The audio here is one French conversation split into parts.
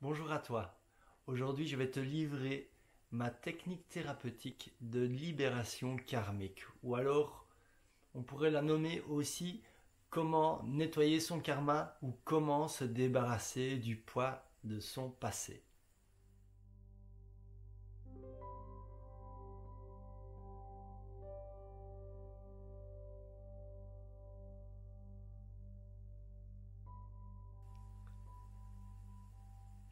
Bonjour à toi. Aujourd'hui, je vais te livrer ma technique thérapeutique de libération karmique. Ou alors, on pourrait la nommer aussi comment nettoyer son karma ou comment se débarrasser du poids de son passé.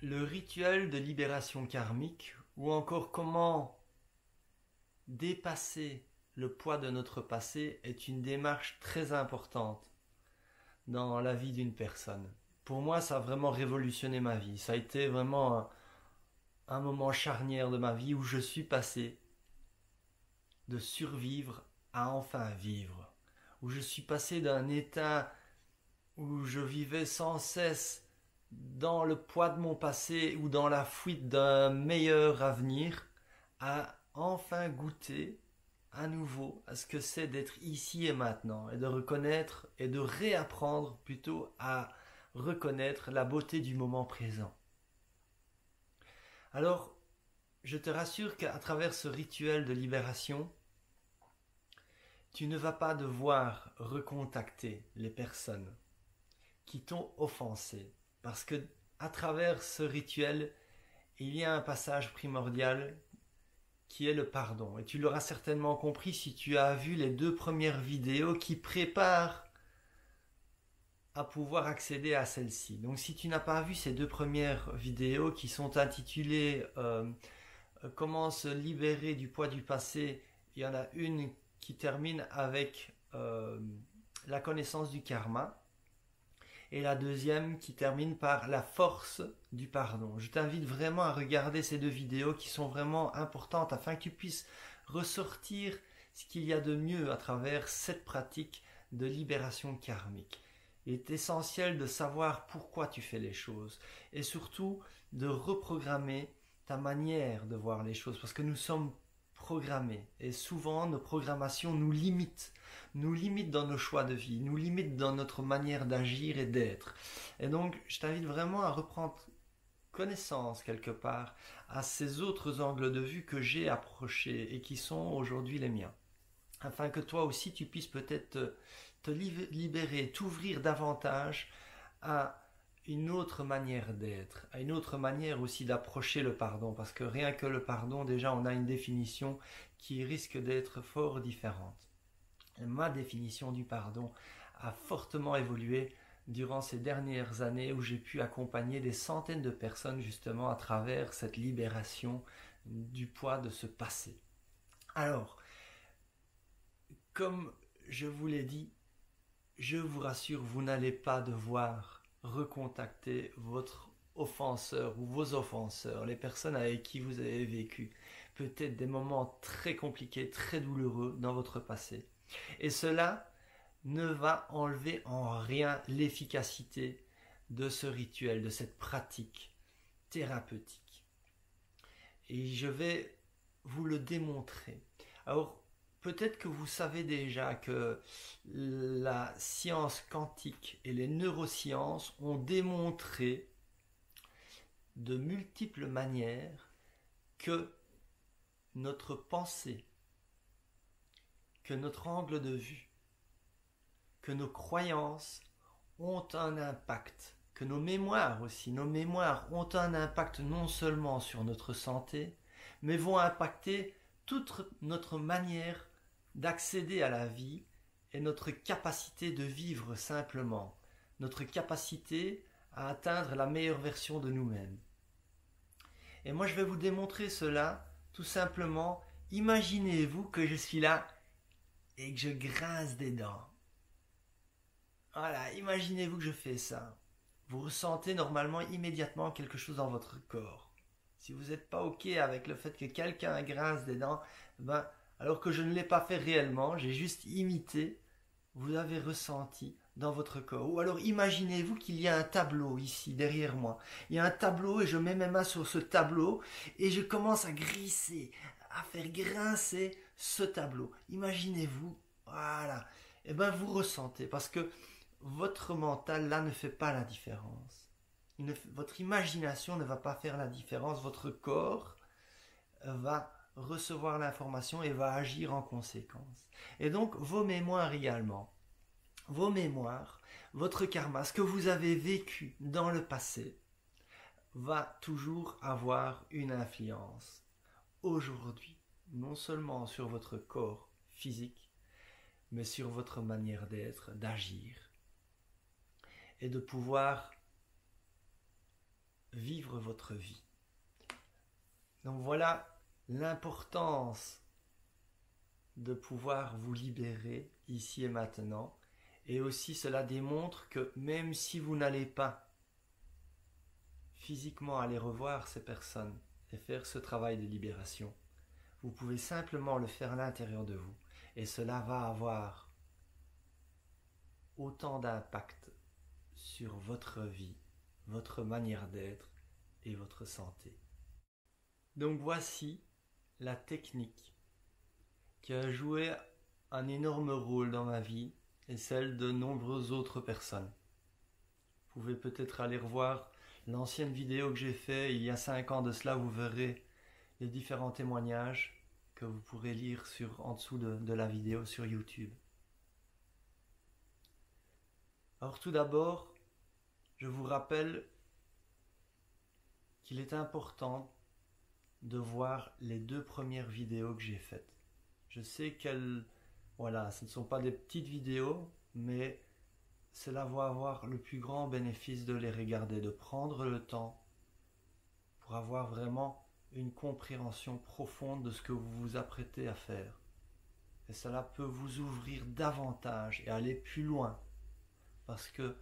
Le rituel de libération karmique ou encore comment dépasser le poids de notre passé est une démarche très importante dans la vie d'une personne. Pour moi, ça a vraiment révolutionné ma vie. Ça a été vraiment un moment charnière de ma vie où je suis passé de survivre à enfin vivre. Où je suis passé d'un état où je vivais sans cesse dans le poids de mon passé ou dans la fuite d'un meilleur avenir à enfin goûter à nouveau à ce que c'est d'être ici et maintenant et de reconnaître et de réapprendre plutôt à reconnaître la beauté du moment présent. Alors, je te rassure qu'à travers ce rituel de libération, tu ne vas pas devoir recontacter les personnes qui t'ont offensé. Parce que à travers ce rituel, il y a un passage primordial qui est le pardon. Et tu l'auras certainement compris si tu as vu les 2 premières vidéos qui préparent à pouvoir accéder à celle-ci. Donc si tu n'as pas vu ces 2 premières vidéos qui sont intitulées Comment se libérer du poids du passé, il y en a une qui termine avec la connaissance du karma et la deuxième qui termine par la force du pardon. Je t'invite vraiment à regarder ces 2 vidéos qui sont vraiment importantes afin que tu puisses ressortir ce qu'il y a de mieux à travers cette pratique de libération karmique. Il est essentiel de savoir pourquoi tu fais les choses et surtout de reprogrammer ta manière de voir les choses parce que nous sommes programmés et souvent nos programmations nous limitent dans nos choix de vie, nous limitent dans notre manière d'agir et d'être. Et donc je t'invite vraiment à reprendre connaissance quelque part à ces autres angles de vue que j'ai approchés et qui sont aujourd'hui les miens, afin que toi aussi tu puisses peut-être te libérer, t'ouvrir davantage à une autre manière d'être, à une autre manière aussi d'approcher le pardon, parce que rien que le pardon, déjà on a une définition qui risque d'être fort différente. Et ma définition du pardon a fortement évolué durant ces dernières années où j'ai pu accompagner des centaines de personnes justement à travers cette libération du poids de ce passé. Alors, comme je vous l'ai dit, je vous rassure, vous n'allez pas devoir recontacter votre offenseur ou vos offenseurs, les personnes avec qui vous avez vécu peut-être des moments très compliqués, très douloureux dans votre passé. Et cela ne va enlever en rien l'efficacité de ce rituel, de cette pratique thérapeutique. Et je vais vous le démontrer. Alors, peut-être que vous savez déjà que la science quantique et les neurosciences ont démontré de multiples manières que notre pensée, que notre angle de vue, que nos croyances ont un impact, que nos mémoires aussi, nos mémoires ont un impact non seulement sur notre santé, mais vont impacter toute notre manière d'accéder à la vie et notre capacité de vivre simplement, notre capacité à atteindre la meilleure version de nous-mêmes. Et moi je vais vous démontrer cela tout simplement. Imaginez-vous que je suis là et que je grince des dents. Voilà, imaginez-vous que je fais ça. Vous ressentez normalement immédiatement quelque chose dans votre corps. Si vous n'êtes pas ok avec le fait que quelqu'un grince des dents, ben, alors que je ne l'ai pas fait réellement, j'ai juste imité, vous avez ressenti dans votre corps. Ou alors imaginez-vous qu'il y a un tableau ici derrière moi. Il y a un tableau et je mets mes mains sur ce tableau et je commence à grisser, à faire grincer ce tableau. Imaginez-vous, voilà. Et bien vous ressentez parce que votre mental là ne fait pas la différence. votre imagination ne va pas faire la différence. Votre corps va recevoir l'information et va agir en conséquence. Et donc, vos mémoires également. Vos mémoires, votre karma, ce que vous avez vécu dans le passé, va toujours avoir une influence aujourd'hui, non seulement sur votre corps physique, mais sur votre manière d'être, d'agir et de pouvoir vivre votre vie. Donc voilà l'importance de pouvoir vous libérer ici et maintenant. Et aussi cela démontre que même si vous n'allez pas physiquement aller revoir ces personnes et faire ce travail de libération, vous pouvez simplement le faire à l'intérieur de vous. Et cela va avoir autant d'impact sur votre vie, votre manière d'être et votre santé. Donc voici la technique qui a joué un énorme rôle dans ma vie et celle de nombreuses autres personnes. Vous pouvez peut-être aller revoir l'ancienne vidéo que j'ai faite il y a 5 ans de cela, vous verrez les différents témoignages que vous pourrez lire en dessous de la vidéo sur YouTube. Alors tout d'abord, je vous rappelle qu'il est important de voir les 2 premières vidéos que j'ai faites. Je sais qu'elles, voilà, ce ne sont pas des petites vidéos, mais cela va avoir le plus grand bénéfice de les regarder, de prendre le temps pour avoir vraiment une compréhension profonde de ce que vous vous apprêtez à faire. Et cela peut vous ouvrir davantage et aller plus loin. Parce que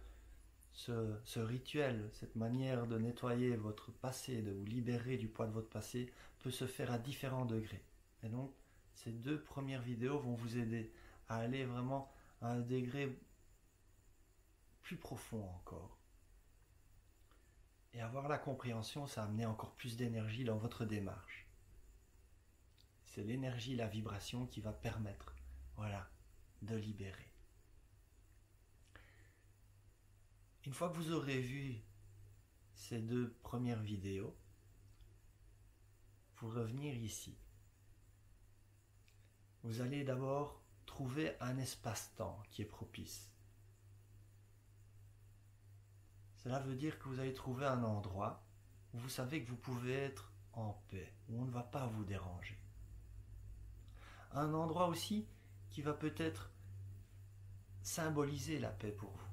ce rituel, cette manière de nettoyer votre passé, de vous libérer du poids de votre passé, peut se faire à différents degrés. Et donc, ces 2 premières vidéos vont vous aider à aller vraiment à un degré plus profond encore. Et avoir la compréhension, ça amener encore plus d'énergie dans votre démarche. C'est l'énergie, la vibration qui va permettre, voilà, de libérer. Une fois que vous aurez vu ces 2 premières vidéos, pour revenir ici, vous allez d'abord trouver un espace-temps qui est propice. Cela veut dire que vous allez trouver un endroit où vous savez que vous pouvez être en paix, où on ne va pas vous déranger. Un endroit aussi qui va peut-être symboliser la paix pour vous.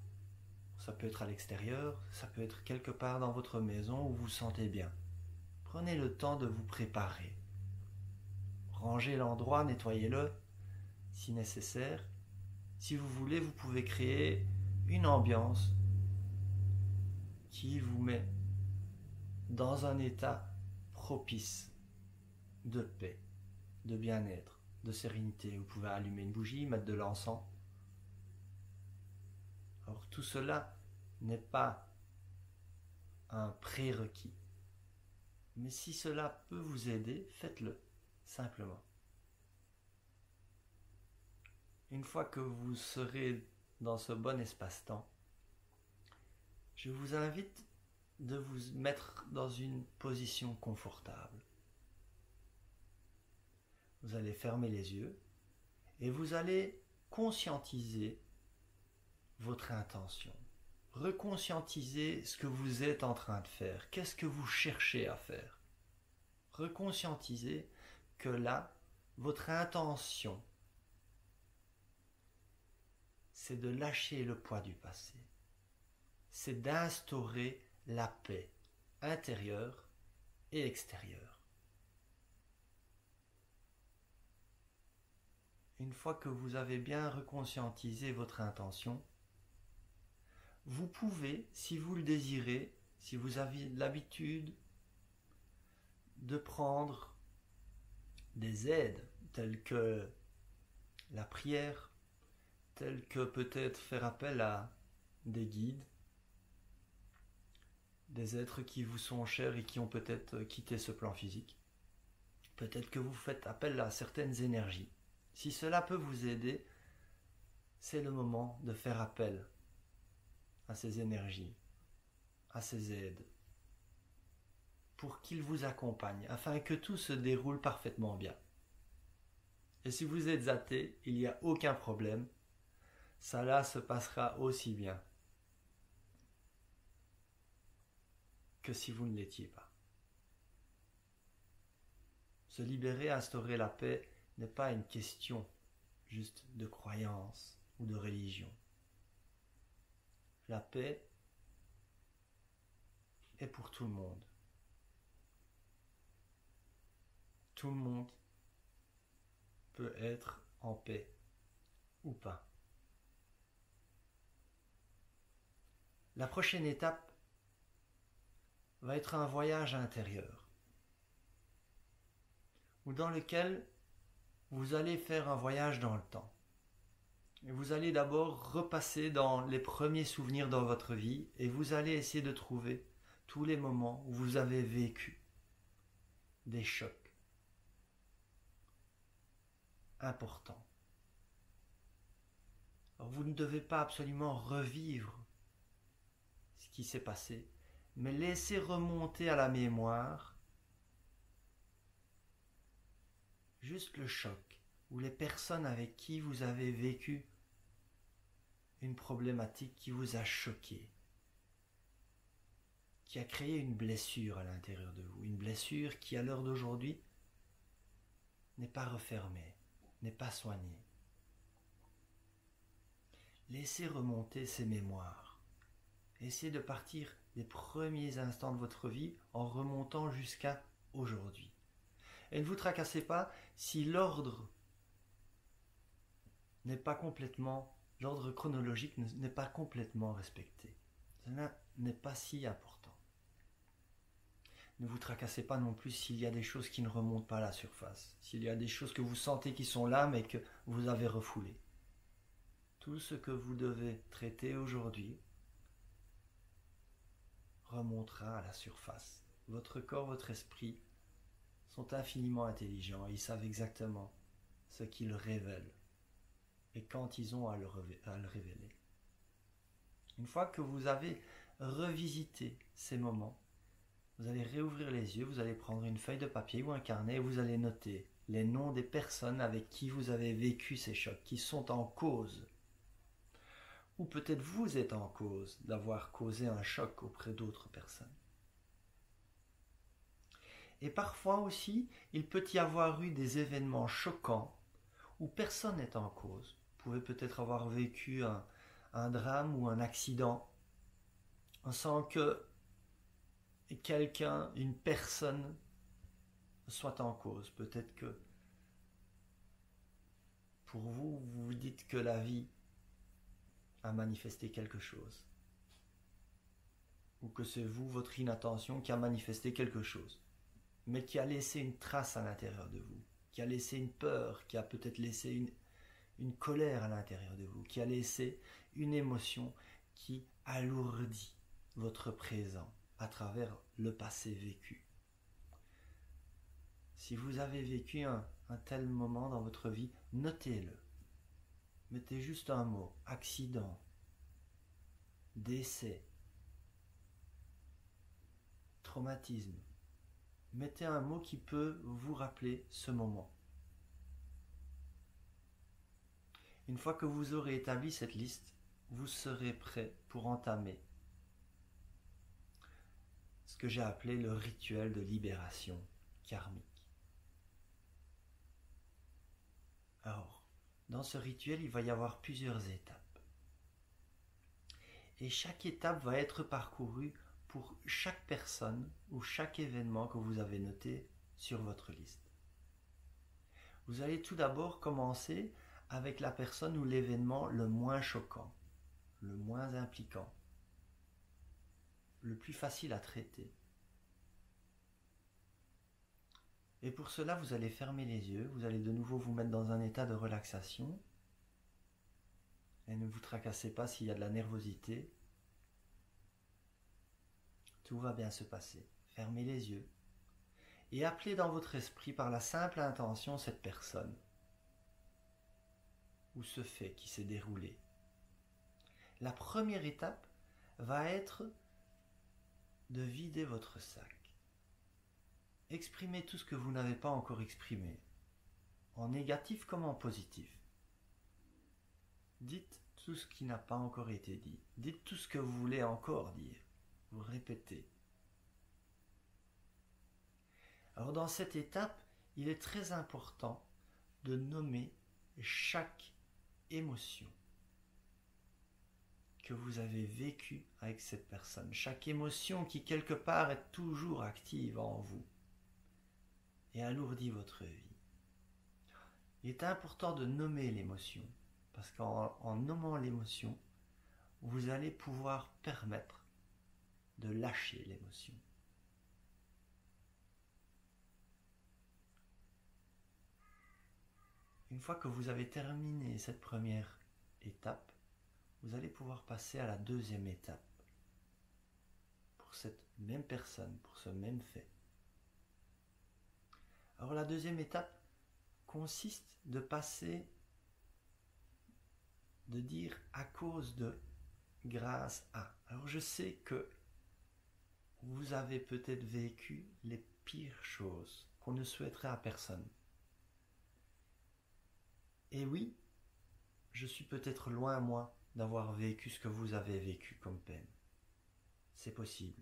Ça peut être à l'extérieur, ça peut être quelque part dans votre maison où vous vous sentez bien. Prenez le temps de vous préparer. Rangez l'endroit, nettoyez-le si nécessaire. Si vous voulez, vous pouvez créer une ambiance qui vous met dans un état propice de paix, de bien-être, de sérénité. Vous pouvez allumer une bougie, mettre de l'encens. Alors tout cela n'est pas un prérequis. Mais si cela peut vous aider, faites-le, simplement. Une fois que vous serez dans ce bon espace-temps, je vous invite de vous mettre dans une position confortable. Vous allez fermer les yeux et vous allez conscientiser votre intention. Reconscientiser ce que vous êtes en train de faire. Qu'est-ce que vous cherchez à faire? Reconscientiser que là, votre intention, c'est de lâcher le poids du passé. C'est d'instaurer la paix intérieure et extérieure. Une fois que vous avez bien reconscientisé votre intention, vous pouvez, si vous le désirez, si vous avez l'habitude de prendre des aides telles que la prière, telles que peut-être faire appel à des guides, des êtres qui vous sont chers et qui ont peut-être quitté ce plan physique. Peut-être que vous faites appel à certaines énergies. Si cela peut vous aider, c'est le moment de faire appel à ces énergies. à ces aides pour qu'ils vous accompagnent afin que tout se déroule parfaitement bien. Et si vous êtes athée, il n'y a aucun problème, ça se passera aussi bien que si vous ne l'étiez pas. Se libérer, instaurer la paix n'est pas une question juste de croyance ou de religion. La paix est pour tout le monde. Tout le monde peut être en paix ou pas. La prochaine étape va être un voyage intérieur, ou dans lequel vous allez faire un voyage dans le temps. Et vous allez d'abord repasser dans les premiers souvenirs dans votre vie et vous allez essayer de trouver tous les moments où vous avez vécu des chocs importants. Alors vous ne devez pas absolument revivre ce qui s'est passé, mais laissez remonter à la mémoire juste le choc ou les personnes avec qui vous avez vécu une problématique qui vous a choqué, qui a créé une blessure à l'intérieur de vous, une blessure qui à l'heure d'aujourd'hui n'est pas refermée, n'est pas soignée. Laissez remonter ces mémoires. Essayez de partir des premiers instants de votre vie en remontant jusqu'à aujourd'hui. Et ne vous tracassez pas si l'ordre l'ordre chronologique n'est pas complètement respecté. Cela n'est pas si important. Ne vous tracassez pas non plus s'il y a des choses qui ne remontent pas à la surface, s'il y a des choses que vous sentez qui sont là mais que vous avez refoulées. Tout ce que vous devez traiter aujourd'hui remontera à la surface. Votre corps, votre esprit sont infiniment intelligents et ils savent exactement ce qu'ils révèlent et quand ils ont à le révéler. Une fois que vous avez revisité ces moments, vous allez réouvrir les yeux, vous allez prendre une feuille de papier ou un carnet et vous allez noter les noms des personnes avec qui vous avez vécu ces chocs, qui sont en cause. Ou peut-être vous êtes en cause d'avoir causé un choc auprès d'autres personnes. Et parfois aussi, il peut y avoir eu des événements choquants où personne n'est en cause. Vous pouvez peut-être avoir vécu un drame ou un accident sans que quelqu'un, une personne soit en cause. Peut-être que pour vous, vous vous dites que la vie a manifesté quelque chose. Ou que c'est vous, votre inattention, qui a manifesté quelque chose. Mais qui a laissé une trace à l'intérieur de vous. Qui a laissé une peur, qui a peut-être laissé une colère à l'intérieur de vous. Qui a laissé une émotion qui alourdit votre présent à travers le passé vécu. Si vous avez vécu un tel moment dans votre vie, notez-le. Mettez juste un mot, accident, décès, traumatisme. Mettez un mot qui peut vous rappeler ce moment. Une fois que vous aurez établi cette liste, vous serez prêt pour entamer ce que j'ai appelé le rituel de libération karmique. Alors, dans ce rituel, il va y avoir plusieurs étapes. Et chaque étape va être parcourue pour chaque personne ou chaque événement que vous avez noté sur votre liste. Vous allez tout d'abord commencer avec la personne ou l'événement le moins choquant, le moins impliquant, le plus facile à traiter. Et pour cela, vous allez fermer les yeux, vous allez de nouveau vous mettre dans un état de relaxation. Et ne vous tracassez pas s'il y a de la nervosité. Tout va bien se passer. Fermez les yeux. Et appelez dans votre esprit par la simple intention cette personne ou ce fait qui s'est déroulé. La première étape va être de vider votre sac. Exprimez tout ce que vous n'avez pas encore exprimé, en négatif comme en positif. Dites tout ce qui n'a pas encore été dit. Dites tout ce que vous voulez encore dire. Vous répétez. Alors dans cette étape, il est très important de nommer chaque émotion que vous avez vécue avec cette personne. Chaque émotion qui quelque part est toujours active en vous et alourdit votre vie. Il est important de nommer l'émotion parce qu'en nommant l'émotion, vous allez pouvoir permettre de lâcher l'émotion. Une fois que vous avez terminé cette première étape, vous allez pouvoir passer à la deuxième étape pour cette même personne, pour ce même fait. Alors la deuxième étape consiste de passer, de dire à cause de, grâce à. Alors je sais que vous avez peut-être vécu les pires choses qu'on ne souhaiterait à personne. Et oui, je suis peut-être loin, moi, d'avoir vécu ce que vous avez vécu comme peine. C'est possible.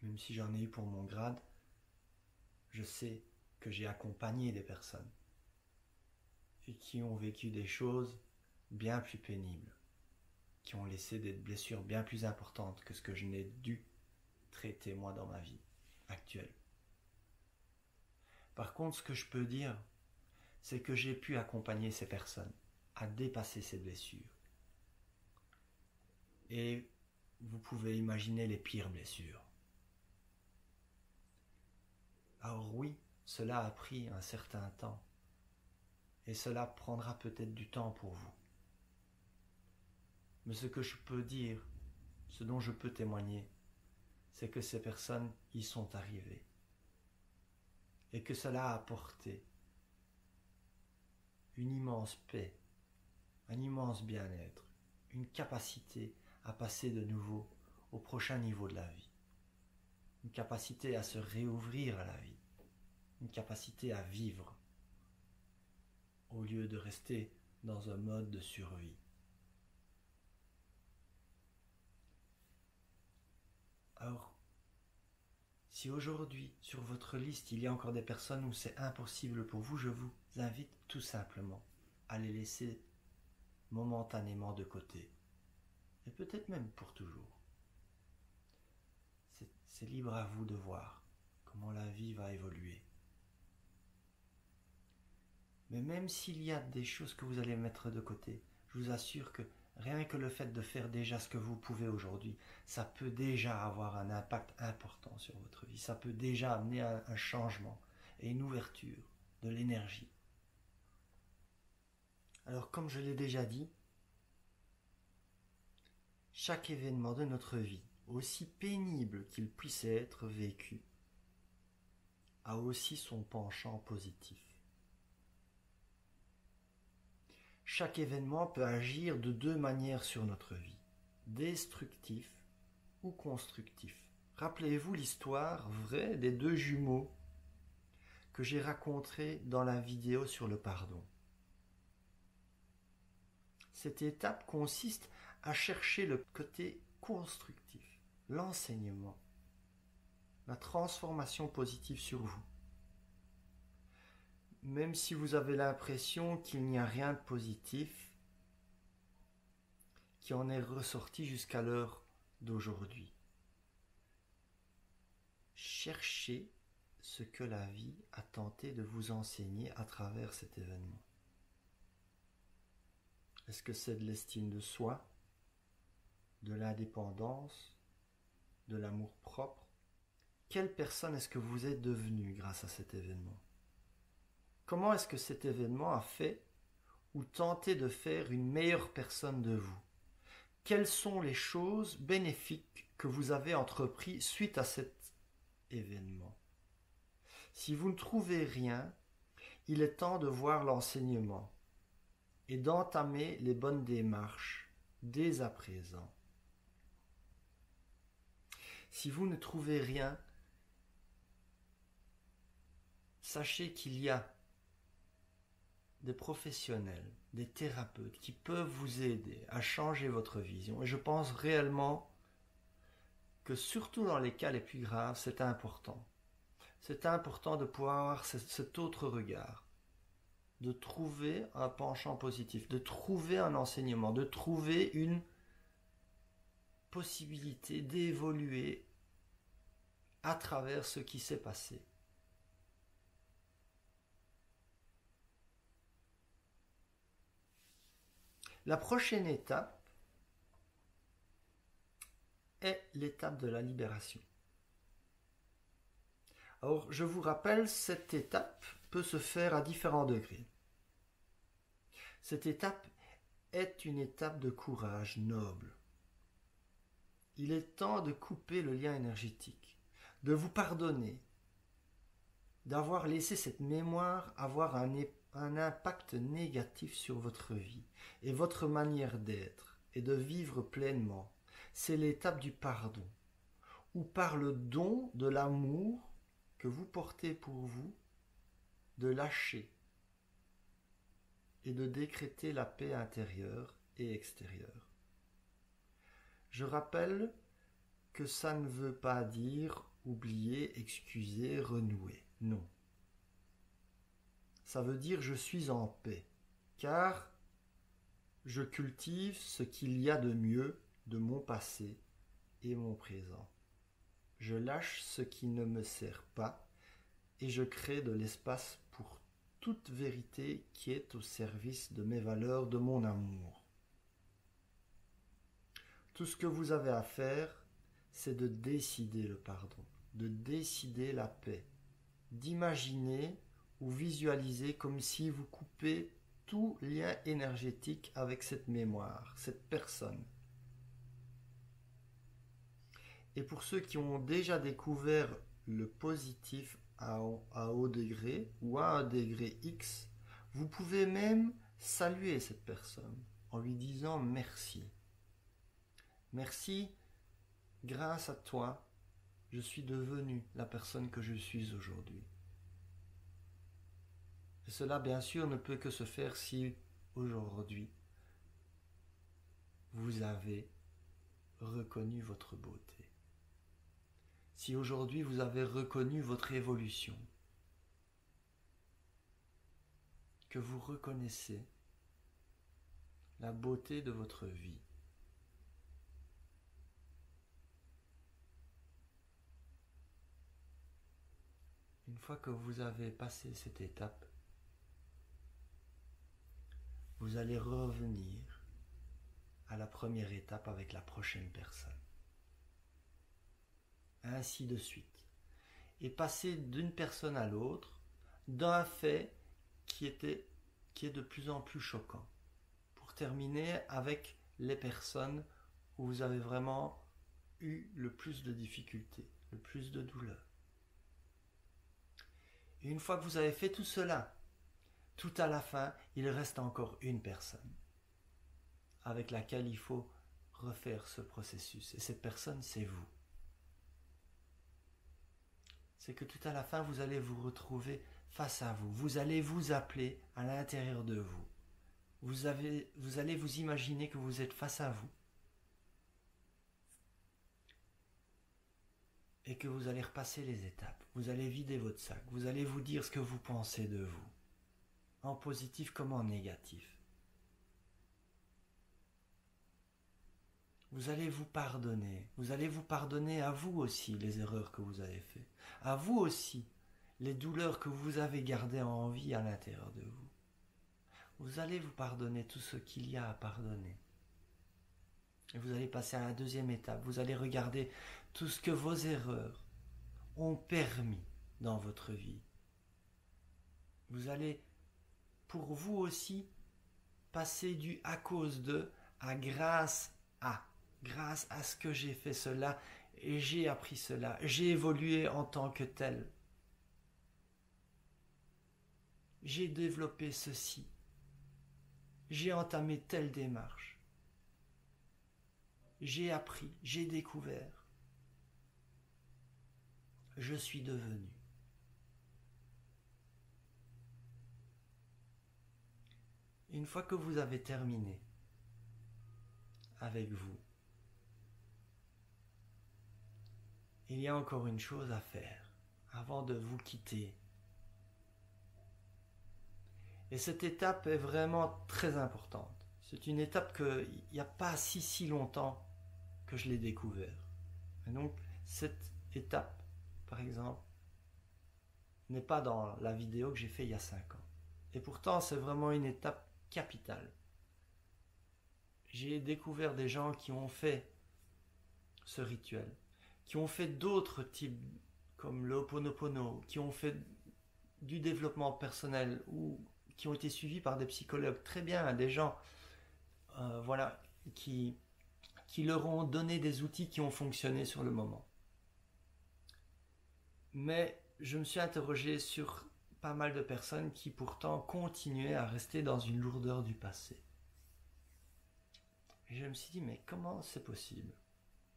Même si j'en ai eu pour mon grade, je sais que j'ai accompagné des personnes et qui ont vécu des choses bien plus pénibles, qui ont laissé des blessures bien plus importantes que ce que je n'ai dû traiter moi dans ma vie actuelle. Par contre, ce que je peux dire, c'est que j'ai pu accompagner ces personnes à dépasser ces blessures. Et vous pouvez imaginer les pires blessures. Alors oui, cela a pris un certain temps. Et cela prendra peut-être du temps pour vous. Mais ce que je peux dire, ce dont je peux témoigner, c'est que ces personnes y sont arrivées. Et que cela a apporté une immense paix, un immense bien-être, une capacité à passer de nouveau au prochain niveau de la vie, une capacité à se réouvrir à la vie, une capacité à vivre au lieu de rester dans un mode de survie. Alors, si aujourd'hui, sur votre liste, il y a encore des personnes où c'est impossible pour vous, je vous invite tout simplement à les laisser momentanément de côté. Et peut-être même pour toujours. C'est libre à vous de voir comment la vie va évoluer. Mais même s'il y a des choses que vous allez mettre de côté, je vous assure que rien que le fait de faire déjà ce que vous pouvez aujourd'hui, ça peut déjà avoir un impact important sur votre vie. Ça peut déjà amener un changement et une ouverture de l'énergie. Alors comme je l'ai déjà dit, chaque événement de notre vie, aussi pénible qu'il puisse être vécu, a aussi son penchant positif. Chaque événement peut agir de deux manières sur notre vie, destructif ou constructif. Rappelez-vous l'histoire vraie des deux jumeaux que j'ai racontée dans la vidéo sur le pardon. Cette étape consiste à chercher le côté constructif, l'enseignement, la transformation positive sur vous. Même si vous avez l'impression qu'il n'y a rien de positif qui en est ressorti jusqu'à l'heure d'aujourd'hui. Cherchez ce que la vie a tenté de vous enseigner à travers cet événement. Est-ce que c'est de l'estime de soi, de l'indépendance, de l'amour-propre? Quelle personne est-ce que vous êtes devenu grâce à cet événement? Comment est-ce que cet événement a fait ou tenté de faire une meilleure personne de vous? Quelles sont les choses bénéfiques que vous avez entreprises suite à cet événement? Si vous ne trouvez rien, il est temps de voir l'enseignement et d'entamer les bonnes démarches dès à présent. Si vous ne trouvez rien, sachez qu'il y a des professionnels, des thérapeutes qui peuvent vous aider à changer votre vision. Et je pense réellement que surtout dans les cas les plus graves, c'est important. C'est important de pouvoir avoir cet autre regard, de trouver un penchant positif, de trouver un enseignement, de trouver une possibilité d'évoluer à travers ce qui s'est passé. La prochaine étape est l'étape de la libération. Alors, je vous rappelle, cette étape peut se faire à différents degrés. Cette étape est une étape de courage noble. Il est temps de couper le lien énergétique, de vous pardonner, d'avoir laissé cette mémoire avoir un impact négatif sur votre vie et votre manière d'être et de vivre pleinement. C'est l'étape du pardon, où par le don de l'amour que vous portez pour vous, de lâcher et de décréter la paix intérieure et extérieure. Je rappelle que ça ne veut pas dire oublier, excuser, renouer. Non. Ça veut dire je suis en paix, car je cultive ce qu'il y a de mieux de mon passé et mon présent. Je lâche ce qui ne me sert pas et je crée de l'espace pour toute vérité qui est au service de mes valeurs, de mon amour. Tout ce que vous avez à faire, c'est de décider le pardon, de décider la paix, d'imaginer ou visualiser comme si vous coupez tout lien énergétique avec cette mémoire, cette personne. Et pour ceux qui ont déjà découvert le positif à haut degré ou à un degré X, vous pouvez même saluer cette personne en lui disant merci. Merci, grâce à toi, je suis devenu la personne que je suis aujourd'hui. Et cela, bien sûr, ne peut que se faire si aujourd'hui vous avez reconnu votre beauté. Si aujourd'hui vous avez reconnu votre évolution, que vous reconnaissez la beauté de votre vie, une fois que vous avez passé cette étape, vous allez revenir à la première étape avec la prochaine personne. Ainsi de suite. Et passer d'une personne à l'autre d'un fait qui est de plus en plus choquant. Pour terminer avec les personnes où vous avez vraiment eu le plus de difficultés, le plus de douleur. Et une fois que vous avez fait tout cela, tout à la fin, il reste encore une personne avec laquelle il faut refaire ce processus. Et cette personne, c'est vous. C'est que tout à la fin, vous allez vous retrouver face à vous. Vous allez vous appeler à l'intérieur de vous. Vous allez vous imaginer que vous êtes face à vous. Et que vous allez repasser les étapes. Vous allez vider votre sac. Vous allez vous dire ce que vous pensez de vous. En positif comme en négatif. Vous allez vous pardonner. Vous allez vous pardonner à vous aussi les erreurs que vous avez faites. À vous aussi les douleurs que vous avez gardées en vie à l'intérieur de vous. Vous allez vous pardonner tout ce qu'il y a à pardonner. Et vous allez passer à la deuxième étape. Vous allez regarder tout ce que vos erreurs ont permis dans votre vie. Vous allez, pour vous aussi, passer du à cause de à grâce à. Grâce à ce que j'ai fait cela et j'ai appris cela, j'ai évolué en tant que tel. J'ai développé ceci. J'ai entamé telle démarche. J'ai appris, j'ai découvert. je suis devenu. Une fois que vous avez terminé avec vous, il y a encore une chose à faire avant de vous quitter. Et cette étape est vraiment très importante. C'est une étape qu'il n'y a pas si longtemps que je l'ai découvert. Et donc, cette étape, par exemple, n'est pas dans la vidéo que j'ai faite il y a 5 ans. Et pourtant, c'est vraiment une étape capitale. J'ai découvert des gens qui ont fait ce rituel, qui ont fait d'autres types, comme le Ho'oponopono, qui ont fait du développement personnel ou qui ont été suivis par des psychologues très bien, des gens qui leur ont donné des outils qui ont fonctionné sur le moment. Mais je me suis interrogé sur pas mal de personnes qui pourtant continuaient à rester dans une lourdeur du passé. Et je me suis dit, mais comment c'est possible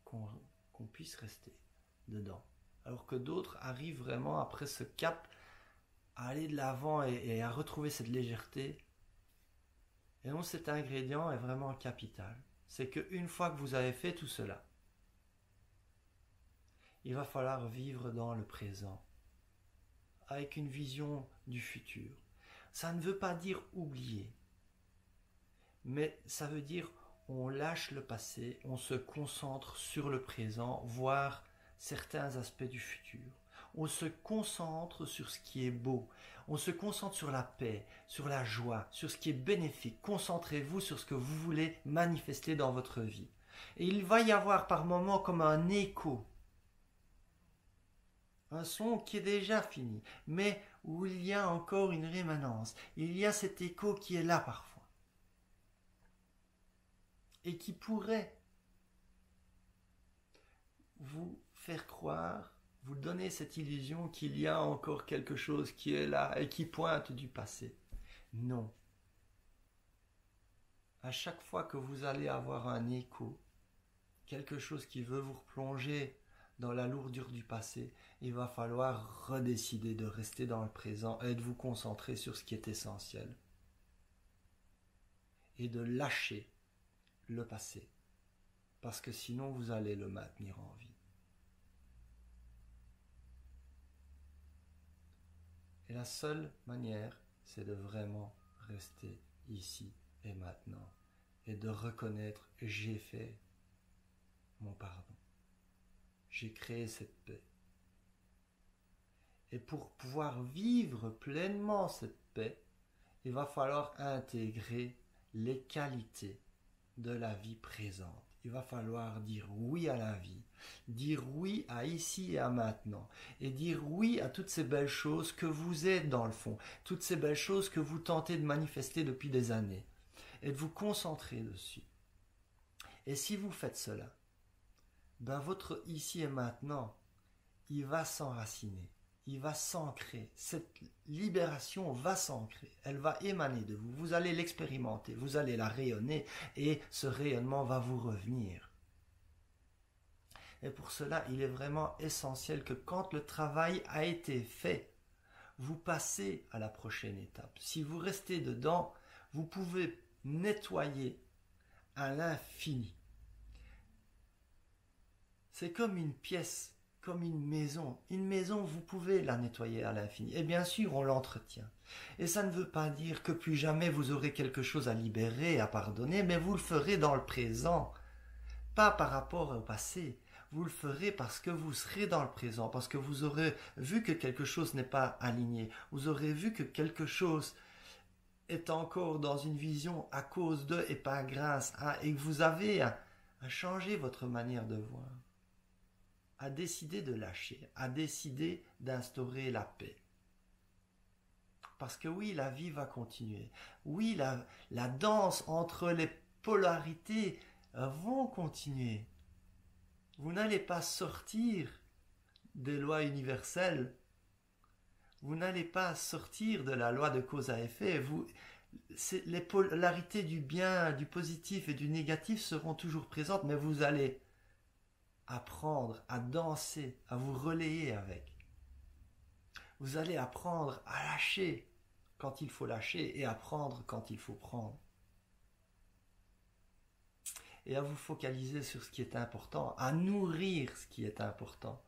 qu'on puisse rester dedans, alors que d'autres arrivent vraiment après ce cap à aller de l'avant et à retrouver cette légèreté. Et donc cet ingrédient est vraiment capital. C'est qu'une fois que vous avez fait tout cela, il va falloir vivre dans le présent, avec une vision du futur. Ça ne veut pas dire oublier, mais ça veut dire on lâche le passé, on se concentre sur le présent, voire certains aspects du futur. On se concentre sur ce qui est beau, on se concentre sur la paix, sur la joie, sur ce qui est bénéfique. Concentrez-vous sur ce que vous voulez manifester dans votre vie. Et il va y avoir par moments comme un écho, un son qui est déjà fini, mais où il y a encore une rémanence. Il y a cet écho qui est là parfois. Et qui pourrait vous faire croire, vous donner cette illusion qu'il y a encore quelque chose qui est là et qui pointe du passé. Non. À chaque fois que vous allez avoir un écho, quelque chose qui veut vous replonger dans la lourdure du passé, il va falloir redécider de rester dans le présent et de vous concentrer sur ce qui est essentiel. Et de lâcher le passé. Parce que sinon vous allez le maintenir en vie. Et la seule manière, c'est de vraiment rester ici et maintenant. Et de reconnaître, j'ai fait mon pardon. J'ai créé cette paix. Et pour pouvoir vivre pleinement cette paix, il va falloir intégrer les qualités de la vie présente. Il va falloir dire oui à la vie, dire oui à ici et à maintenant, et dire oui à toutes ces belles choses que vous êtes dans le fond, toutes ces belles choses que vous tentez de manifester depuis des années, et de vous concentrer dessus. Et si vous faites cela, ben votre ici et maintenant, il va s'enraciner, il va s'ancrer, cette libération va s'ancrer, elle va émaner de vous, vous allez l'expérimenter, vous allez la rayonner et ce rayonnement va vous revenir. Et pour cela, il est vraiment essentiel que quand le travail a été fait, vous passez à la prochaine étape. Si vous restez dedans, vous pouvez nettoyer à l'infini. C'est comme une pièce, comme une maison. Une maison, vous pouvez la nettoyer à l'infini. Et bien sûr, on l'entretient. Et ça ne veut pas dire que plus jamais vous aurez quelque chose à libérer, à pardonner, mais vous le ferez dans le présent. Pas par rapport au passé. Vous le ferez parce que vous serez dans le présent, parce que vous aurez vu que quelque chose n'est pas aligné. Vous aurez vu que quelque chose est encore dans une vision à cause de et pas grâce à, et que vous avez à changer votre manière de voir, à décider de lâcher, à décider d'instaurer la paix. Parce que oui, la vie va continuer. Oui, la danse entre les polarités vont continuer. Vous n'allez pas sortir des lois universelles. Vous n'allez pas sortir de la loi de cause à effet. Les polarités du bien, du positif et du négatif seront toujours présentes, mais vous allez apprendre à danser, à vous relayer avec. Vous allez apprendre à lâcher quand il faut lâcher et à prendre quand il faut prendre. Et à vous focaliser sur ce qui est important, à nourrir ce qui est important.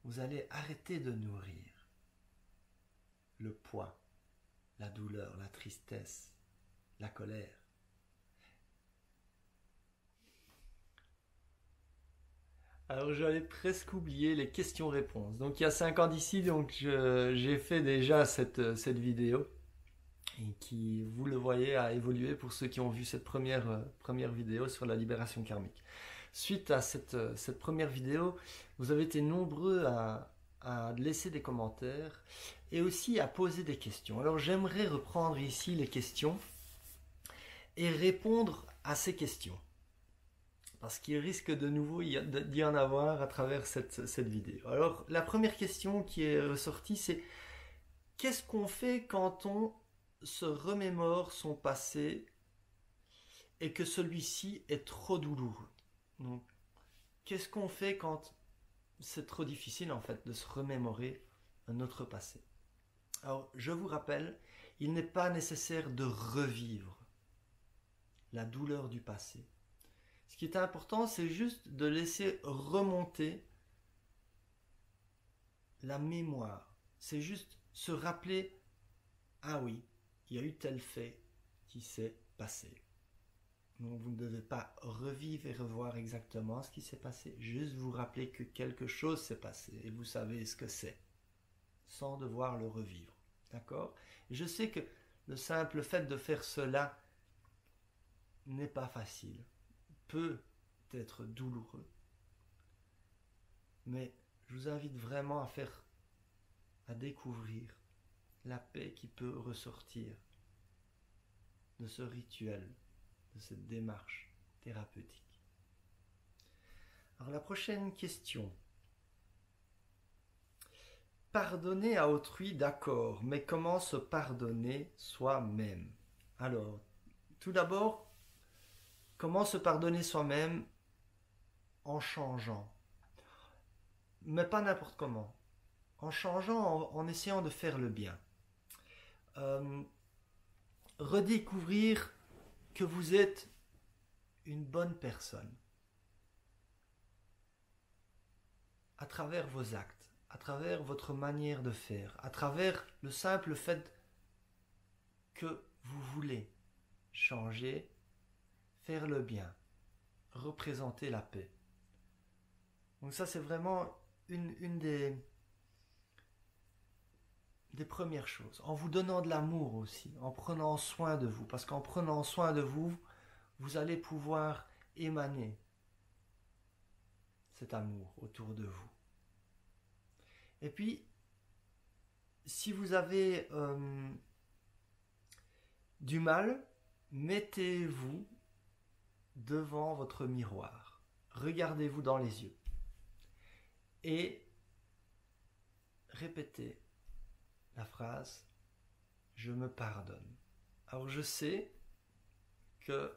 Vous allez arrêter de nourrir le poids, la douleur, la tristesse, la colère. Alors j'avais presque oublié les questions-réponses. Donc il y a 5 ans d'ici, donc j'ai fait déjà cette vidéo. Et qui, vous le voyez, a évolué pour ceux qui ont vu cette première vidéo sur la libération karmique. Suite à cette première vidéo, vous avez été nombreux à laisser des commentaires et aussi à poser des questions. Alors j'aimerais reprendre ici les questions et répondre à ces questions. Parce qu'il risque de nouveau d'y en avoir à travers cette vidéo. Alors la première question qui est ressortie, c'est qu'est-ce qu'on fait quand on se remémore son passé et que celui-ci est trop douloureux? Donc, qu'est-ce qu'on fait quand c'est trop difficile en fait de se remémorer notre passé? Alors, je vous rappelle, il n'est pas nécessaire de revivre la douleur du passé. Ce qui est important, c'est juste de laisser remonter la mémoire. C'est juste se rappeler, ah oui, il y a eu tel fait qui s'est passé. Donc vous ne devez pas revivre et revoir exactement ce qui s'est passé, juste vous rappeler que quelque chose s'est passé et vous savez ce que c'est, sans devoir le revivre. D'accord? Je sais que le simple fait de faire cela n'est pas facile, peut être douloureux, mais je vous invite vraiment à découvrir la paix qui peut ressortir de ce rituel, de cette démarche thérapeutique. Alors la prochaine question. Pardonner à autrui, d'accord, mais comment se pardonner soi-même? Alors, tout d'abord, comment se pardonner soi-même? En changeant. Mais pas n'importe comment. En changeant, en essayant de faire le bien. Redécouvrir que vous êtes une bonne personne à travers vos actes, à travers votre manière de faire, à travers le simple fait que vous voulez changer, faire le bien, représenter la paix. Donc ça, c'est vraiment une des premières choses, en vous donnant de l'amour aussi, en prenant soin de vous, parce qu'en prenant soin de vous, vous allez pouvoir émaner cet amour autour de vous. Et puis, si vous avez du mal, mettez-vous devant votre miroir, regardez-vous dans les yeux et répétez la phrase « Je me pardonne ». Alors je sais que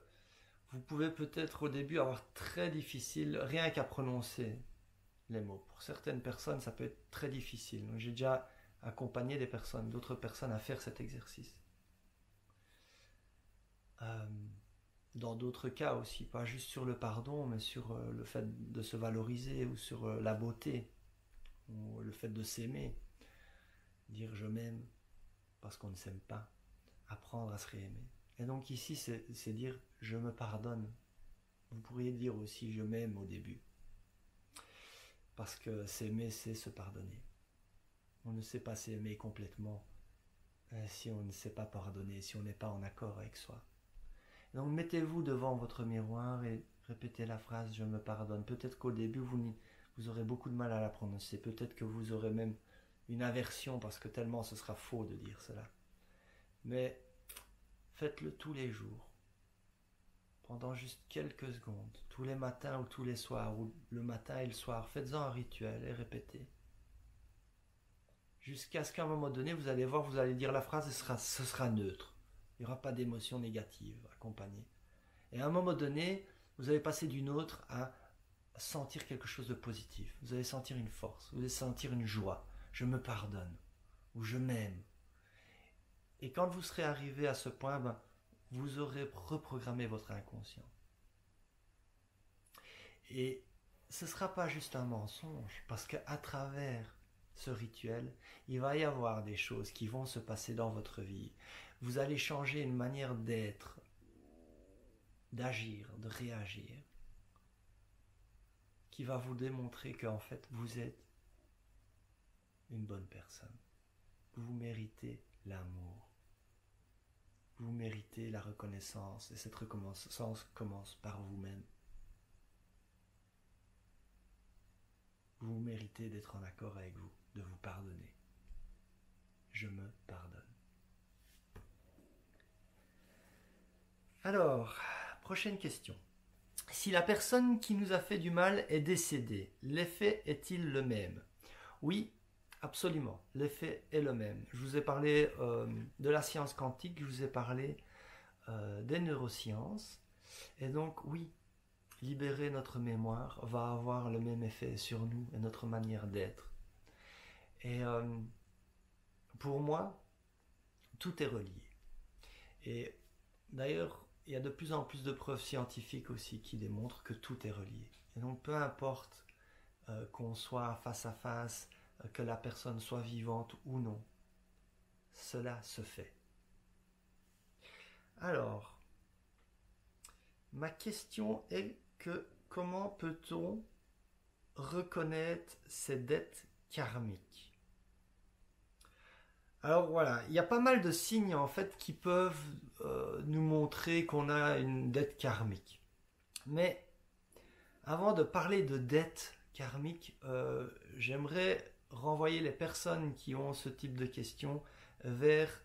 vous pouvez peut-être au début avoir très difficile rien qu'à prononcer les mots. Pour certaines personnes, ça peut être très difficile. J'ai déjà accompagné d'autres personnes à faire cet exercice. Dans d'autres cas aussi, pas juste sur le pardon, mais sur le fait de se valoriser ou sur la beauté, ou le fait de s'aimer. Dire je m'aime parce qu'on ne s'aime pas, apprendre à se réaimer. Et donc ici, c'est dire je me pardonne. Vous pourriez dire aussi je m'aime au début. Parce que s'aimer, c'est se pardonner. On ne sait pas s'aimer complètement si on ne sait pas pardonner, si on n'est pas en accord avec soi. Donc mettez-vous devant votre miroir et répétez la phrase « Je me pardonne ». Peut-être qu'au début, vous aurez beaucoup de mal à la prononcer. Peut-être que vous aurez même une aversion parce que tellement ce sera faux de dire cela. Mais faites-le tous les jours, pendant juste quelques secondes, tous les matins ou tous les soirs, ou le matin et le soir. Faites-en un rituel et répétez. Jusqu'à ce qu'à un moment donné, vous allez voir, vous allez dire la phrase et ce sera neutre. Il n'y aura pas d'émotion négative accompagnée. Et à un moment donné, vous allez passer d'une autre à sentir quelque chose de positif. Vous allez sentir une force, vous allez sentir une joie. Je me pardonne. ou je m'aime. Et quand vous serez arrivé à ce point, vous aurez reprogrammé votre inconscient. Et ce ne sera pas juste un mensonge, parce qu'à travers ce rituel, il va y avoir des choses qui vont se passer dans votre vie. Vous allez changer une manière d'être, d'agir, de réagir, qui va vous démontrer qu'en fait, vous êtes une bonne personne. Vous méritez l'amour. Vous méritez la reconnaissance, et cette reconnaissance commence par vous-même. Vous méritez d'être en accord avec vous, de vous pardonner. Je me pardonne. Alors, prochaine question. Si la personne qui nous a fait du mal est décédée, l'effet est-il le même? Oui, absolument. L'effet est le même. Je vous ai parlé de la science quantique, je vous ai parlé des neurosciences. Et donc, oui, libérer notre mémoire va avoir le même effet sur nous et notre manière d'être. Et pour moi, tout est relié. Et d'ailleurs, il y a de plus en plus de preuves scientifiques aussi qui démontrent que tout est relié. Et donc, peu importe qu'on soit face à face, que la personne soit vivante ou non, cela se fait. Alors, ma question est que comment peut-on reconnaître ces dettes karmiques? Alors voilà, il y a pas mal de signes en fait qui peuvent nous montrer qu'on a une dette karmique. Mais avant de parler de dette karmique, j'aimerais renvoyer les personnes qui ont ce type de questions vers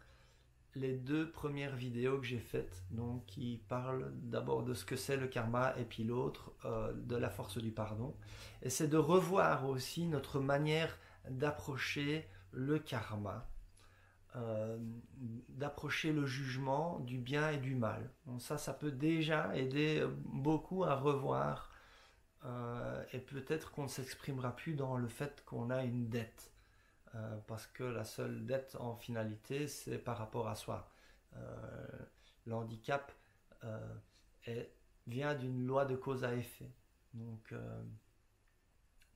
les 2 premières vidéos que j'ai faites, donc qui parlent d'abord de ce que c'est le karma et puis l'autre de la force du pardon. Et c'est de revoir aussi notre manière d'approcher le karma, d'approcher le jugement du bien et du mal. Donc ça peut déjà aider beaucoup à revoir et peut-être qu'on ne s'exprimera plus dans le fait qu'on a une dette. Parce que la seule dette en finalité c'est par rapport à soi. Le handicap vient d'une loi de cause à effet. Donc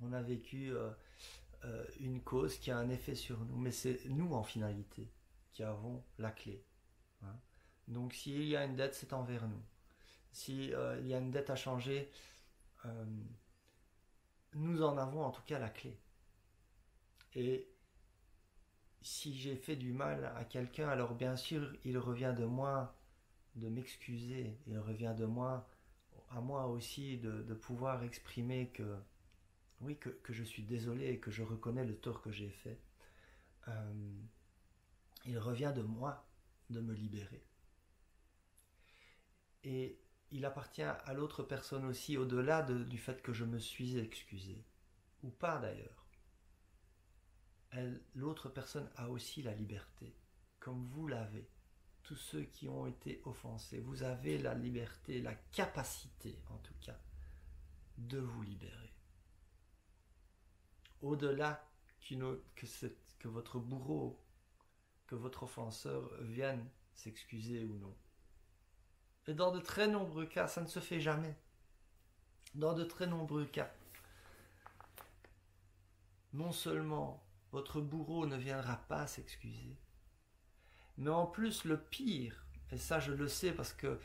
on a vécu une cause qui a un effet sur nous, mais c'est nous en finalité qui avons la clé. Hein. Donc s'il y a une dette, c'est envers nous. S'il y a une dette à changer, nous en avons en tout cas la clé. Et si j'ai fait du mal à quelqu'un, alors bien sûr, il revient de moi de m'excuser. Il revient de moi, à moi aussi, de pouvoir exprimer que, oui, que je suis désolé et que je reconnais le tort que j'ai fait. Il revient de moi de me libérer. Et il appartient à l'autre personne aussi, au-delà du fait que je me suis excusé. Ou pas d'ailleurs. L'autre personne a aussi la liberté, comme vous l'avez. Tous ceux qui ont été offensés, vous avez la liberté, la capacité en tout cas, de vous libérer. Au-delà que votre bourreau, que votre offenseur vienne s'excuser ou non. Et dans de très nombreux cas, ça ne se fait jamais. Dans de très nombreux cas, non seulement votre bourreau ne viendra pas s'excuser, mais en plus le pire, et ça je le sais parce que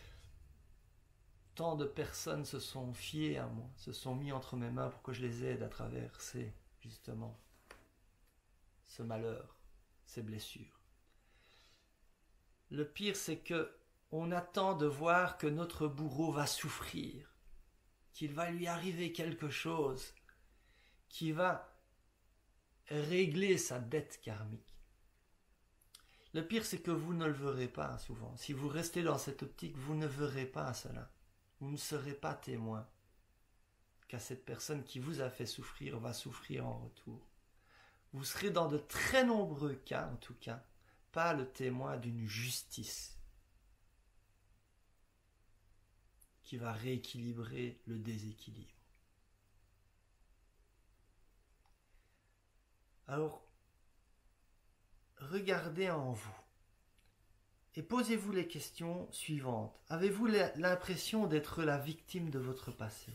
tant de personnes se sont fiées à moi, se sont mis entre mes mains pour que je les aide à traverser justement ce malheur, ces blessures. Le pire c'est que on attend de voir que notre bourreau va souffrir, qu'il va lui arriver quelque chose qui va régler sa dette karmique. Le pire, c'est que vous ne le verrez pas souvent. Si vous restez dans cette optique, vous ne verrez pas cela. Vous ne serez pas témoin qu'à cette personne qui vous a fait souffrir va souffrir en retour. Vous serez dans de très nombreux cas, en tout cas, pas le témoin d'une justice qui va rééquilibrer le déséquilibre. Alors, regardez en vous et posez-vous les questions suivantes. Avez-vous l'impression d'être la victime de votre passé?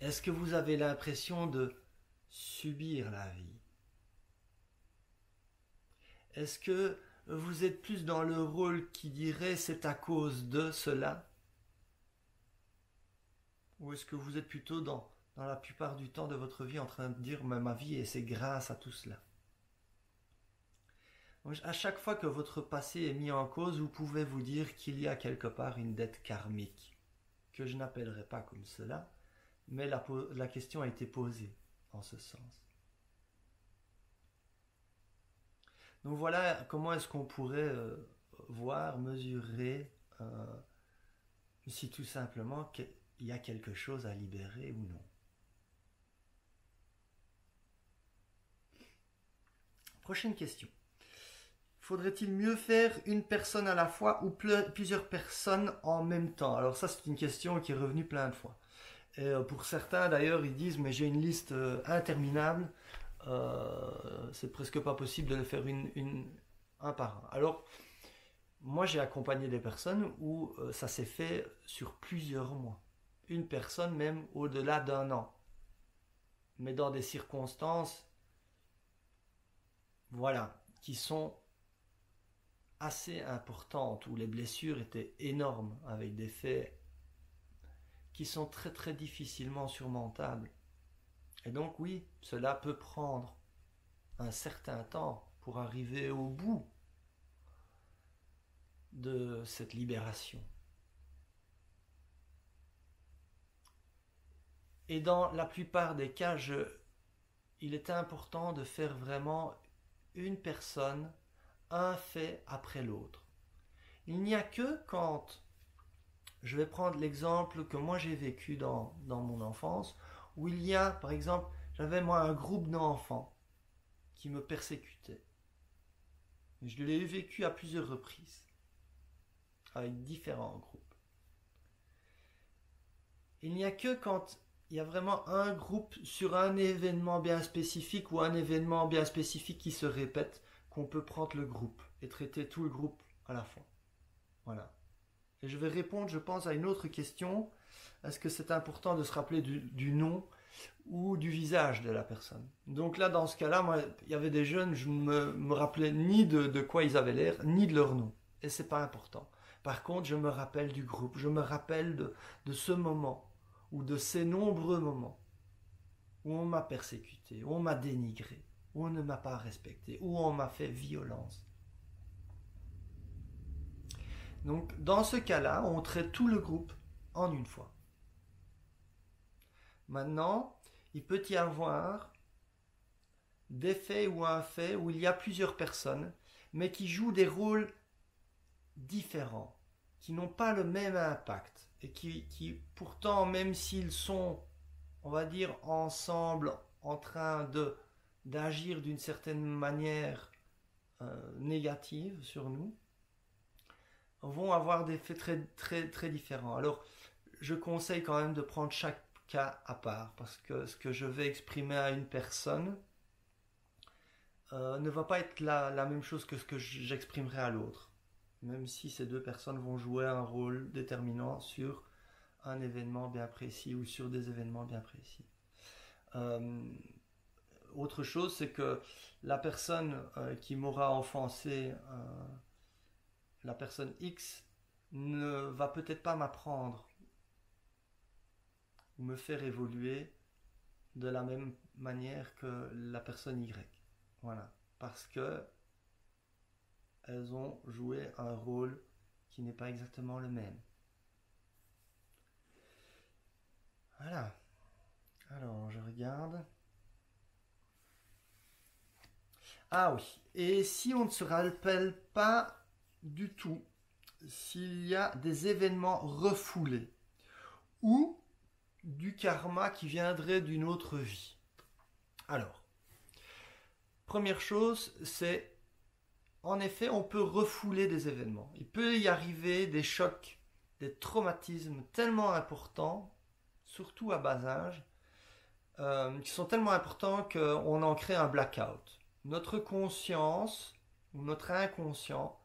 Est-ce que vous avez l'impression de subir la vie? Est-ce que vous êtes plus dans le rôle qui dirait c'est à cause de cela? Ou est-ce que vous êtes plutôt dans la plupart du temps de votre vie en train de dire mais ma vie et c'est grâce à tout cela? Donc, à chaque fois que votre passé est mis en cause, vous pouvez vous dire qu'il y a quelque part une dette karmique, que je n'appellerai pas comme cela, mais la question a été posée en ce sens. Donc voilà comment est-ce qu'on pourrait voir, mesurer si tout simplement il y a quelque chose à libérer ou non. Prochaine question. Faudrait-il mieux faire une personne à la fois ou plusieurs personnes en même temps? Alors ça c'est une question qui est revenue plein de fois. Et pour certains d'ailleurs ils disent mais j'ai une liste interminable. C'est presque pas possible de le faire un par un. Alors, moi j'ai accompagné des personnes où ça s'est fait sur plusieurs mois. Une personne même au-delà d'un an. Mais dans des circonstances, voilà, qui sont assez importantes, où les blessures étaient énormes, avec des faits qui sont très très difficilement surmontables. Et donc oui, cela peut prendre un certain temps pour arriver au bout de cette libération. Et dans la plupart des cas, il est important de faire vraiment une personne, un fait après l'autre. Il n'y a que quand, je vais prendre l'exemple que moi j'ai vécu dans mon enfance, où il y a, par exemple, j'avais moi un groupe d'enfants qui me persécutaient. Je l'ai vécu à plusieurs reprises, avec différents groupes. Il n'y a que quand il y a vraiment un groupe sur un événement bien spécifique ou un événement bien spécifique qui se répète qu'on peut prendre le groupe et traiter tout le groupe à la fois. Voilà. Et je vais répondre, je pense, à une autre question. Est-ce que c'est important de se rappeler du nom ou du visage de la personne? Donc là, dans ce cas-là, moi, il y avait des jeunes, je ne me rappelais ni de quoi ils avaient l'air, ni de leur nom. Et c'est pas important. Par contre, je me rappelle du groupe, je me rappelle de ce moment, ou de ces nombreux moments, où on m'a persécuté, où on m'a dénigré, où on ne m'a pas respecté, où on m'a fait violence. Donc, dans ce cas-là, on traite tout le groupe en une fois. Maintenant, il peut y avoir des faits ou un fait où il y a plusieurs personnes, mais qui jouent des rôles différents, qui n'ont pas le même impact, et qui pourtant, même s'ils sont, on va dire, ensemble, en train d'agir d'une certaine manière négative sur nous, vont avoir des faits très, très, très différents. Alors, je conseille quand même de prendre chaque cas à part, parce que ce que je vais exprimer à une personne ne va pas être la même chose que ce que j'exprimerai à l'autre, même si ces deux personnes vont jouer un rôle déterminant sur un événement bien précis ou sur des événements bien précis. Autre chose, c'est que la personne qui m'aura offensé, la personne X, ne va peut-être pas m'apprendre ou me faire évoluer de la même manière que la personne Y. Voilà. Parce que elles ont joué un rôle qui n'est pas exactement le même. Voilà. Alors, je regarde. Ah oui. Et si on ne se rappelle pas du tout s'il y a des événements refoulés ou du karma qui viendrait d'une autre vie? Alors, première chose, c'est en effet, on peut refouler des événements. Il peut y arriver des chocs, des traumatismes tellement importants, surtout à bas âge, qui sont tellement importants qu'on en crée un blackout. notre conscience ou notre inconscient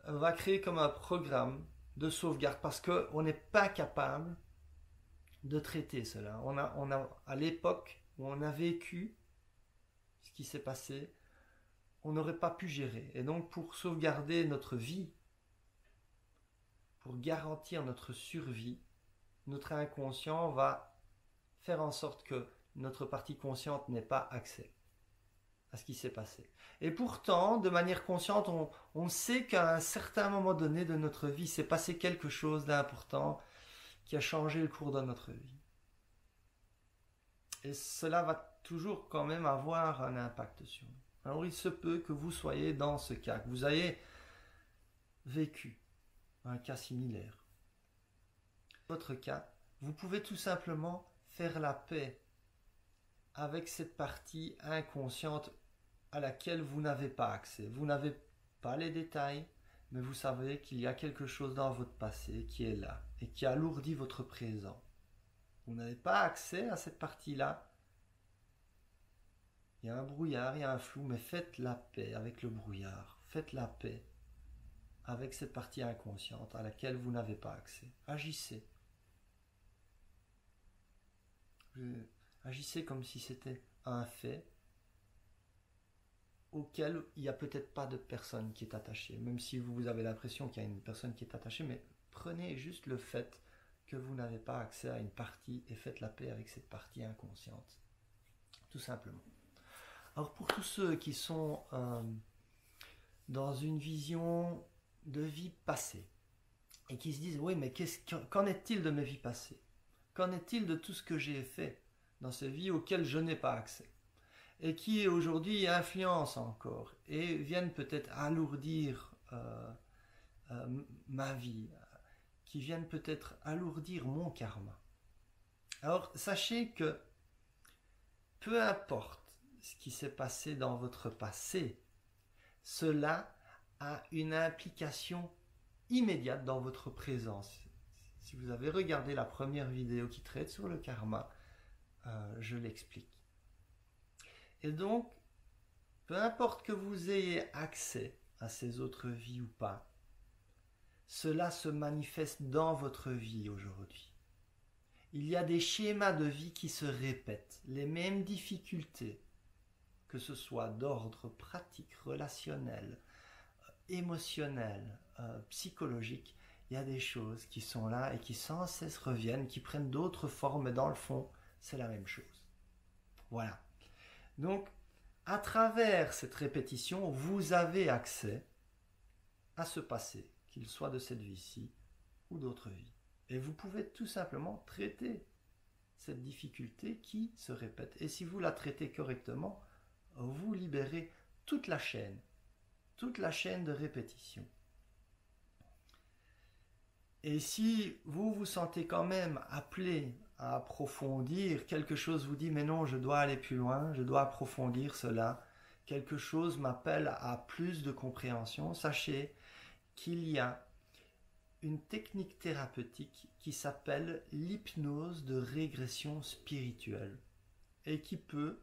va créer comme un programme de sauvegarde parce qu'on n'est pas capable de traiter cela. À l'époque où on a vécu ce qui s'est passé, on n'aurait pas pu gérer. Et donc pour sauvegarder notre vie, pour garantir notre survie, notre inconscient va faire en sorte que notre partie consciente n'ait pas accès à ce qui s'est passé. Et pourtant, de manière consciente, on sait qu'à un certain moment donné de notre vie, s'est passé quelque chose d'important qui a changé le cours de notre vie. Et cela va toujours quand même avoir un impact sur nous. Alors il se peut que vous soyez dans ce cas, que vous ayez vécu un cas similaire. Dans votre cas, vous pouvez tout simplement faire la paix avec cette partie inconsciente à laquelle vous n'avez pas accès. Vous n'avez pas les détails, mais vous savez qu'il y a quelque chose dans votre passé qui est là et qui alourdit votre présent. Vous n'avez pas accès à cette partie-là. Il y a un brouillard, il y a un flou, mais faites la paix avec le brouillard. Faites la paix avec cette partie inconsciente à laquelle vous n'avez pas accès. Agissez. Agissez comme si c'était un fait auquel il n'y a peut-être pas de personne qui est attachée. Même si vous avez l'impression qu'il y a une personne qui est attachée, mais prenez juste le fait que vous n'avez pas accès à une partie et faites la paix avec cette partie inconsciente. Tout simplement. Alors pour tous ceux qui sont dans une vision de vie passée et qui se disent oui mais qu'en est-il de mes vies passées? Qu'en est-il de tout ce que j'ai fait dans ces vies auxquelles je n'ai pas accès et qui aujourd'hui influencent encore et viennent peut-être alourdir ma vie, qui viennent peut-être alourdir mon karma. Alors sachez que peu importe ce qui s'est passé dans votre passé, cela a une implication immédiate dans votre présent. Si vous avez regardé la première vidéo qui traite sur le karma, je l'explique. Et donc, peu importe que vous ayez accès à ces autres vies ou pas, cela se manifeste dans votre vie aujourd'hui. Il y a des schémas de vie qui se répètent, les mêmes difficultés, que ce soit d'ordre pratique, relationnel, émotionnel, psychologique. Il y a des choses qui sont là et qui sans cesse reviennent, qui prennent d'autres formes, mais dans le fond, c'est la même chose. Voilà. Donc, à travers cette répétition, vous avez accès à ce passé, qu'il soit de cette vie-ci ou d'autres vies. Et vous pouvez tout simplement traiter cette difficulté qui se répète. Et si vous la traitez correctement, vous libérez toute la chaîne de répétition. Et si vous vous sentez quand même appelé à approfondir, quelque chose vous dit mais non, je dois aller plus loin, je dois approfondir cela, quelque chose m'appelle à plus de compréhension, sachez qu'il y a une technique thérapeutique qui s'appelle l'hypnose de régression spirituelle et qui peut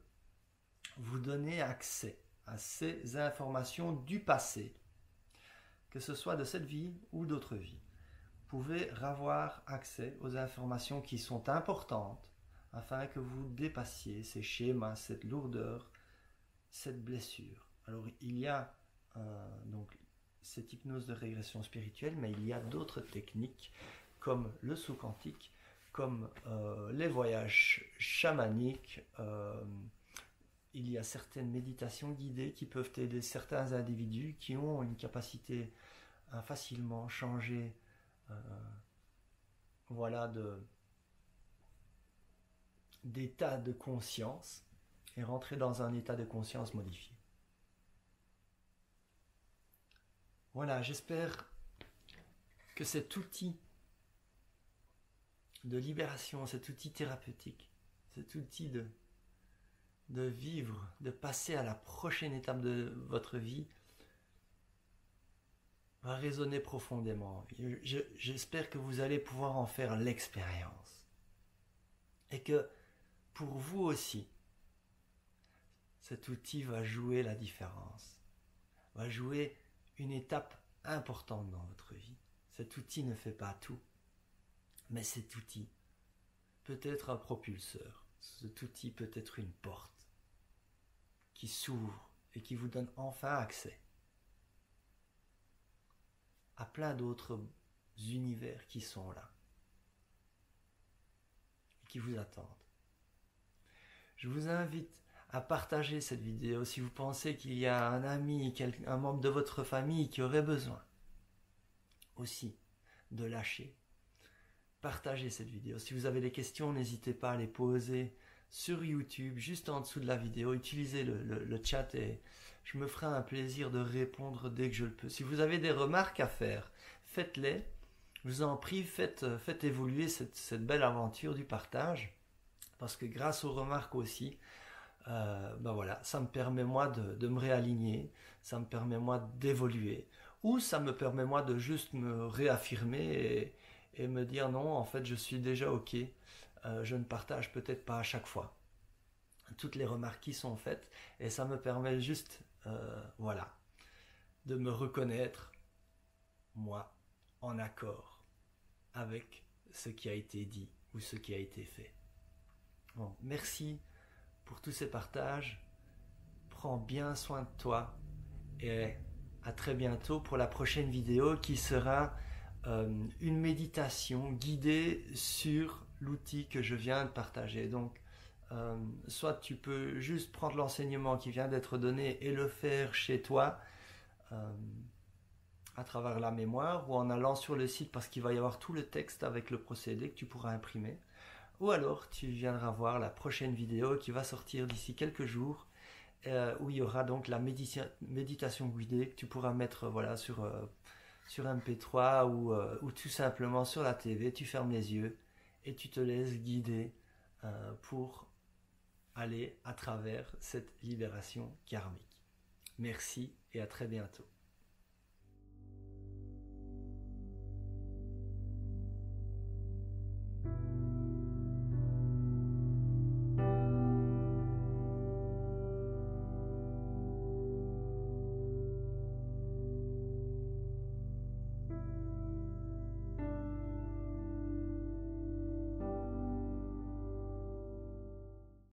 vous donner accès à ces informations du passé, que ce soit de cette vie ou d'autres vies. Vous pouvez avoir accès aux informations qui sont importantes afin que vous dépassiez ces schémas, cette lourdeur, cette blessure. Alors il y a donc cette hypnose de régression spirituelle, mais il y a d'autres techniques comme le saut quantique, comme les voyages chamaniques. Il y a certaines méditations guidées qui peuvent aider certains individus qui ont une capacité à facilement changer d'état de conscience et rentrer dans un état de conscience modifié. Voilà, j'espère que cet outil de libération, cet outil thérapeutique, cet outil de vivre, de passer à la prochaine étape de votre vie, va résonner profondément. J'espère que vous allez pouvoir en faire l'expérience. Et que pour vous aussi, cet outil va jouer la différence, va jouer une étape importante dans votre vie. Cet outil ne fait pas tout, mais cet outil peut être un propulseur. Cet outil peut être une porte qui s'ouvre et qui vous donne enfin accès à plein d'autres univers qui sont là et qui vous attendent. Je vous invite à partager cette vidéo si vous pensez qu'il y a un ami, un membre de votre famille qui aurait besoin aussi de lâcher. Partagez cette vidéo. Si vous avez des questions, n'hésitez pas à les poser sur YouTube, juste en dessous de la vidéo. Utilisez le chat et je me ferai un plaisir de répondre dès que je le peux. Si vous avez des remarques à faire, faites-les. Je vous en prie, faites évoluer cette belle aventure du partage. Parce que grâce aux remarques aussi, voilà, ça me permet moi de me réaligner, ça me permet moi d'évoluer. Ou ça me permet moi de juste me réaffirmer et me dire non, en fait je suis déjà ok, je ne partage peut-être pas à chaque fois toutes les remarques qui sont faites et ça me permet juste voilà, de me reconnaître moi en accord avec ce qui a été dit ou ce qui a été fait. Bon, merci pour tous ces partages, prends bien soin de toi et à très bientôt pour la prochaine vidéo qui sera une méditation guidée sur l'outil que je viens de partager. Donc, soit tu peux juste prendre l'enseignement qui vient d'être donné et le faire chez toi à travers la mémoire ou en allant sur le site parce qu'il va y avoir tout le texte avec le procédé que tu pourras imprimer. Ou alors tu viendras voir la prochaine vidéo qui va sortir d'ici quelques jours où il y aura donc la méditation guidée que tu pourras mettre voilà, sur MP3 ou tout simplement sur la TV. Tu fermes les yeux et tu te laisses guider pour aller à travers cette libération karmique. Merci et à très bientôt.